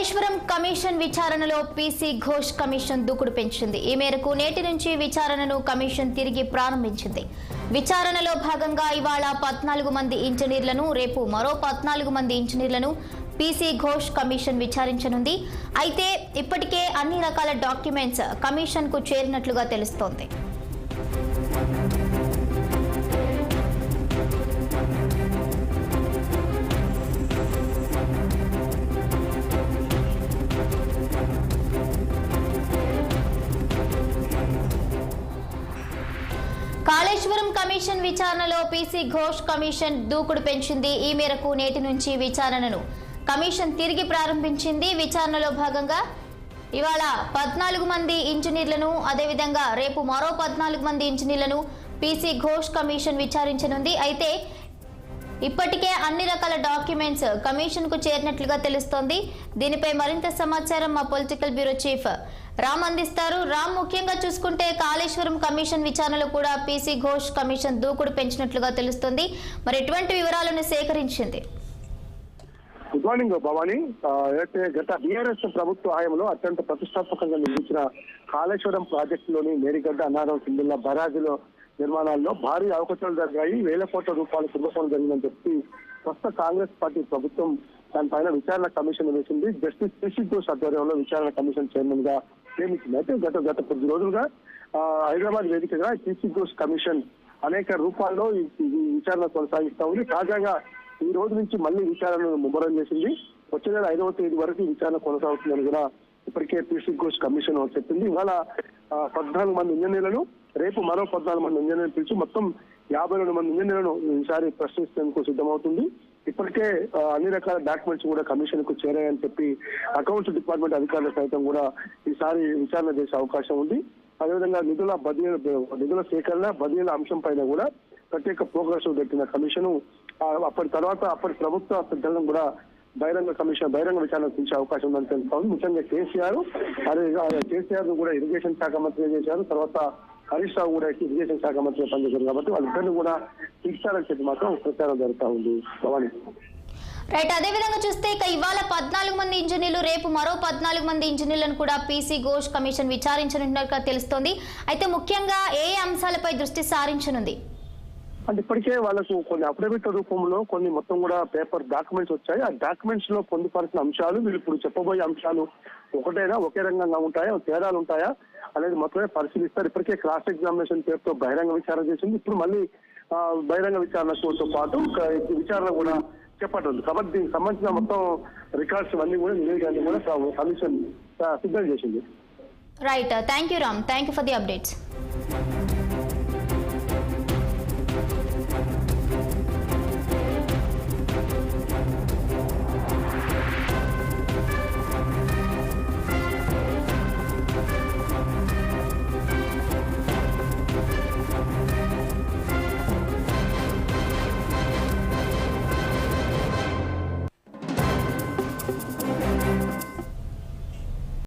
Kaleshwaram commission విచారణలో PC Ghosh commission దూకుడు పెంచింది. ఈ మేరకు నేటి నుంచి విచారణను కమిషన్ తిరిగి ప్రారంభించింది. విచారణలో భాగంగా ఇవాళ 14 మంది ఇంజనీర్లను, రేపు మరో 14 మంది ఇంజనీర్లను పీసీ ఘోష్ కమిషన్ విచారించనుంది. అయితే ఇప్పటికే అన్ని రకాల డాక్యుమెంట్స్ కమిషన్ కు చేరినట్లుగా తెలుస్తోంది. కాళేశ్వరం కమిషన్ విచారణలో పీసీ ఘోష్ కమిషన్ దూకుడు పెంచింది. ఈ మేరకు నేటి నుంచి విచారణను కమిషన్ తిరిగి ప్రారంభించింది. విచారణలో భాగంగా ఇవాళ 14 మంది ఇంజనీర్లను, అదేవిధంగా రేపు మరో 14 మంది ఇంజనీర్లను పీసీ ఘోష్ కమిషన్ విచారించనుంది. అయితే ఇప్పటికే అన్ని రకాల డాక్యుమెంట్స్ కమిషన్ కు చేరినట్లుగా తెలుస్తోంది. దీనిపై మరింత సమాచారం మా పొలిటికల్ బ్యూరో చీఫ్ రామ్ అందిస్తారు. రామ్, ముఖ్యంగా చూసుకుంటే కాళేశ్వరం కమిషన్ విచారణలో కూడా పీసీ ఘోష్ కమిషన్ దూకుడు పెంచినట్లుగా తెలుస్తుంది. మరి ఎటువంటి వివరాలను సేకరించింది? Good morning Bhavani. అయితే గత బీఆర్ఎస్ ప్రభుత్వ హయాంలో అత్యంత ప్రతిష్టాత్మకంగా నిర్మించిన కాళేశ్వరం ప్రాజెక్టులోని మేడిగడ్డ, అన్నారం, సింధిల్లా బరాజుల నిర్మాణాల్లో భారీ అవకతవకలు జరిగాయి. 1000 కోట్ల రూపాయల కుంభకోణం జరిగిందని చెప్పి ప్రస్తుత కాంగ్రెస్ పార్టీ ప్రభుత్వం దానిపైన విచారణ కమిషన్ వేసింది. జస్టిస్ పీసీ ఘోష్ ఆధ్వర్యంలో విచారణ కమిషన్ చైర్మన్ గా నియమించింది. అయితే గత కొద్ది రోజులుగా హైదరాబాద్ వేదికగా పీసీ ఘోష్ కమిషన్ అనేక రూపాల్లో ఈ విచారణ కొనసాగిస్తా ఉంది. తాజాగా ఈ రోజు నుంచి మళ్ళీ విచారణను ముమ్మరం చేసింది. వచ్చే నెల 5వ తేదీ వరకు విచారణ కొనసాగుతుందని కూడా ఇప్పటికే పీసీ ఘోష్ కమిషన్ చెప్పింది. ఇవాళ 14 మంది ఇంజనీర్లను, రేపు మరో 14 మంది ఇంజనీర్లు పిలిచి మొత్తం 52 మంది ఇంజనీర్లను ఈసారి ప్రశ్నించేందుకు సిద్ధమవుతుంది. ఇప్పటికే అన్ని రకాల డాక్యుమెంట్స్ కూడా కమిషన్ కు చేరాయని చెప్పి అకౌంట్స్ డిపార్ట్మెంట్ అధికారులు సైతం కూడా ఈసారి విచారణ చేసే అవకాశం ఉంది. అదేవిధంగా నిధుల సేకరణ, బదిలీల అంశం పైన కూడా ప్రత్యేక ప్రోగ్రెస్ పెట్టిన కమిషన్ అప్పటి ప్రభుత్వ పెద్దలను కూడా బహిరంగ విచారణ తీసే అవకాశం ఉందని తెలుస్తోంది. ముఖ్యంగా కేసీఆర్ కూడా ఇరిగేషన్ శాఖ మంత్రి చేశారు. తర్వాత హరీష్ రావు కూడా ఇరిగేషన్ శాఖ మంత్రిగా పనిచేశారు. కాబట్టి వాళ్ళిద్దరిని కూడా తీర్చాలని చెప్పి మాత్రం ప్రచారం జరుగుతూ ఉంది. భవానీ రైట్. అదేవిధంగా చూస్తే ఇక ఇవాళ 14 మంది ఇంజనీర్లు, రేపు మరో 14 మంది ఇంజనీర్లను కూడా పీసీ ఘోష్ కమిషన్ విచారించనున్నట్టుగా తెలుస్తోంది. అయితే ముఖ్యంగా ఏ అంశాలపై దృష్టి సారించనుంది? అంటే ఇప్పటికే వాళ్ళకు కొన్ని అఫిడవిట్ రూపంలో కొన్ని మొత్తం కూడా పేపర్ డాక్యుమెంట్స్ వచ్చాయి. ఆ డాక్యుమెంట్స్ లో పొందుపరిచిన అంశాలు వీళ్ళు ఇప్పుడు చెప్పబోయే అంశాలు ఒకటేనా, ఒకే రంగంగా ఉంటాయా, తేడాలు ఉంటాయా అనేది మొత్తమే పరిశీలిస్తారు. ఇప్పటికే క్రాస్ ఎగ్జామినేషన్ పేరుతో బహిరంగ విచారణ చేసింది. ఇప్పుడు మళ్ళీ బహిరంగ విచారణతో పాటు విచారణ కూడా చెప్పట్లేదు. కాబట్టి దీనికి సంబంధించిన మొత్తం రికార్డ్స్ అన్ని కూడా నివేదికలు కూడా కమిషన్ సిద్ధం చేసింది. Right. Thank you Ram. Thank you for the updates.